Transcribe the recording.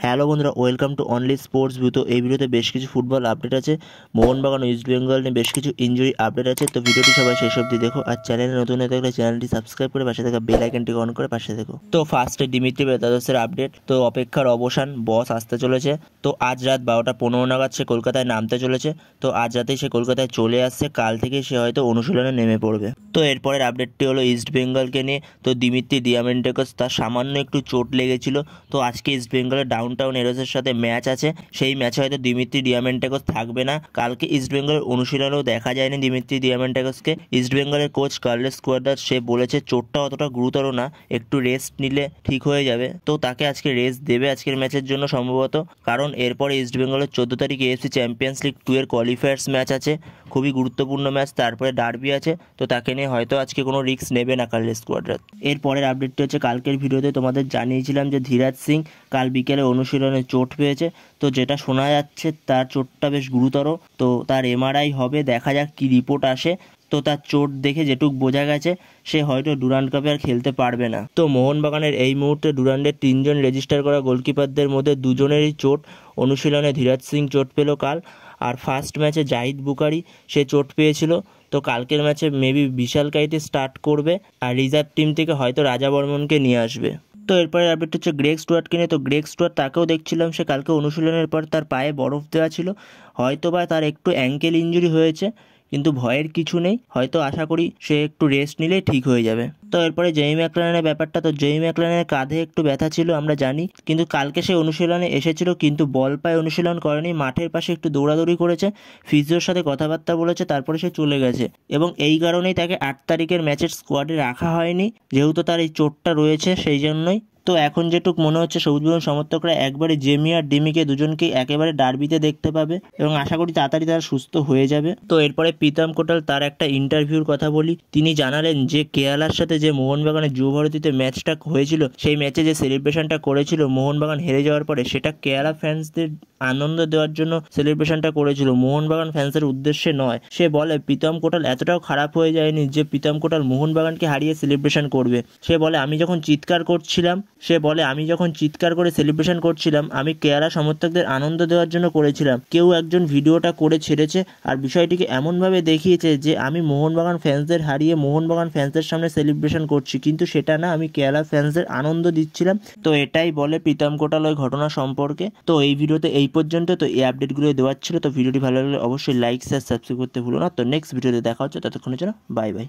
Hello বন্ধুরা, welcome to only sports view. তো এই ভিডিওতে বেশ কিছু ফুটবল আপডেট আছে, মোহনবাগান ও ইস্ট বেঙ্গল নিয়ে বেশ কিছু ইনজুরি আপডেট আছে। তো ভিডিওটি সবাই শেষ অবধি দেখো, আর চ্যানেলে নতুন হয়ে থাকলে চ্যানেলটি সাবস্ক্রাইব করে পাশে থাকা বেল আইকনটি অন করে পাশে দেখো। তো ফার্স্টে দিমিত্রি বেতাদসের আপডেট। তো অপেক্ষার অবসান, বস আসতে চলেছে। তো আজ রাত 12:15 নাগাদ সে কলকাতায় নামতে চলেছে। তো আজ রাতেই সে কলকাতায় চলে আসছে, কাল থেকে সে হয়তো অনুশীলনে নেমে পড়বে। তো এরপরের আপডেটটি হলো ইস্ট বেঙ্গলকে নিয়ে। তো দিমিত্রি দিয়ামেন্টেকস তার সামান্য একটু চোট লেগেছিল। তো আজকে ইস্ট বেঙ্গলের ডাউনটাউন এরোসের সাথে ম্যাচ আছে, সেই ম্যাচে হয়তো দিমিত্রি দিয়ামেন্টেকস থাকবে না। কালকে ইস্ট বেঙ্গলের অনুশীলনেও দেখা যায়নি দিমিত্রি দিয়ামেন্টেকসকে। ইস্ট বেঙ্গলের কোচ কার্লোস কুয়াদ্রাস সে বলেছে চোটটা অতটা গুরুতর না, একটু রেস্ট নিলে ঠিক হয়ে যাবে। তো তাকে আজকে রেস্ট দেবে আজকের ম্যাচের জন্য সম্ভবত, কারণ এরপরে ইস্ট বেঙ্গলের 14 তারিখ AFC চ্যাম্পিয়ন্স লিগ 2 এর কোয়ালিফায়ার্স ম্যাচ আছে, খুবই গুরুত্বপূর্ণ ম্যাচ। তারপরে ডার্বি আছে, তো তাকে নিয়ে হয়তো আজকে কোনো রিস্ক নেবে না কার্লোস কুয়াদ্রাস। এরপরের আপডেটটি হচ্ছে, কালকের ভিডিওতে তোমাদের জানিয়েছিলাম যে ধীরাজ সিং কাল বিকেলে অনুশীলনে চোট পেয়েছে। তো যেটা শোনা যাচ্ছে তার চোটটা বেশ গুরুতর। তো তার MRI হবে, দেখা যাক কি রিপোর্ট আসে। তো তার চোট দেখে যেটুক বোঝা গেছে সে হয়তো ডুরান্ড কাপে আর খেলতে পারবে না। তো মোহনবাগানের এই মুহূর্তে ডুরান্ডের 3 জন রেজিস্টার করা গোলকিপারদের মধ্যে 2 জনেরই চোট। অনুশীলনে ধীরাজ সিং চোট পেল কাল, আর ফার্স্ট ম্যাচে জাহিদ বুকারি সে চোট পেয়েছিল। তো কালকের ম্যাচে মেবি বিশাল কাইতে স্টার্ট করবে, আর রিজার্ভ টিম থেকে হয়তো রাজা বর্মনকে নিয়ে আসবে। তো এরপরে আপডেট হচ্ছে গ্রেগ স্টুয়ার্টকে নিয়ে। তো গ্রেগ স্টুয়ার্ট, তাকেও দেখছিলাম সে কালকে অনুশীলনের পর তার পায়ে বরফ দেওয়া ছিল, হয়তো বা তার একটু অ্যাঙ্কেল ইঞ্জুরি হয়েছে, কিন্তু ভয়ের কিছু নেই, হয়তো আশা করি সে একটু রেস্ট নিলেই ঠিক হয়ে যাবে। তো এরপরে জেমি ম্যাকলারেনের ব্যাপারটা। তো জেমি ম্যাকলারেনের কাঁধে একটু ব্যথা ছিল আমরা জানি, কিন্তু কালকে সে অনুশীলনে এসেছিল কিন্তু বল পায়ে অনুশীলন করেনি, মাঠের পাশে একটু দৌড়াদৌড়ি করেছে, ফিজিওর সাথে কথাবার্তা বলেছে, তারপরে সে চলে গেছে। এবং এই কারণেই তাকে 8 তারিখের ম্যাচের স্কোয়াডে রাখা হয়নি, যেহেতু তার এই চোটটা রয়েছে সেই জন্যই। তো এখন যেটুক মনে হচ্ছে সবুজ বেগুন সমর্থকরা একবারে জেমি আর ডিমিকে দুজনকেই একেবারে ডার্বিতে দেখতে পাবে, এবং আশা করি তাড়াতাড়ি তারা সুস্থ হয়ে যাবে। তো এরপরে প্রীতম কোটাল, তার একটা ইন্টারভিউর কথা বলি। তিনি জানালেন যে কেরালার সাথে যে মোহনবাগানের যুব ভারতীতে ম্যাচটা হয়েছিল, সেই ম্যাচে যে সেলিব্রেশনটা করেছিল মোহনবাগান হেরে যাওয়ার পরে, সেটা কেরালা ফ্যান্সদের আনন্দ দেওয়ার জন্য সেলিব্রেশনটা করেছিল, মোহনবাগান ফ্যান্সের উদ্দেশ্যে নয়। সে বলে প্রীতম কোটাল এতটাও খারাপ হয়ে যায়নি যে প্রীতম কোটাল মোহনবাগানকে হারিয়ে সেলিব্রেশন করবে। সে বলে আমি যখন চিৎকার করে সেলিব্রেশন করছিলাম, আমি কেরালা সমর্থকদের আনন্দ দেওয়ার জন্য করেছিলাম। কেউ একজন ভিডিওটা করে ছেড়েছে আর বিষয়টিকে এমনভাবে দেখিয়েছে যে আমি মোহনবাগান ফ্যান্সদের হারিয়ে মোহনবাগান ফ্যান্সদের সামনে সেলিব্রেশন করছি, কিন্তু সেটা না, আমি কেরালা ফ্যান্সদের আনন্দ দিচ্ছিলাম। তো এটাই বলে প্রীতম কোটাল ওই ঘটনা সম্পর্কে। তো এই ভিডিওতে এই পর্যন্ত। তো এই আপডেটগুলো দেওয়ার ছিল। তো ভিডিওটি ভালো লাগলে অবশ্যই লাইক শেয়ার সাবস্ক্রাইব করতে ভুলো না। তো নেক্সট ভিডিওতে দেখা হচ্ছে, ততক্ষণের জন্য বাই বাই।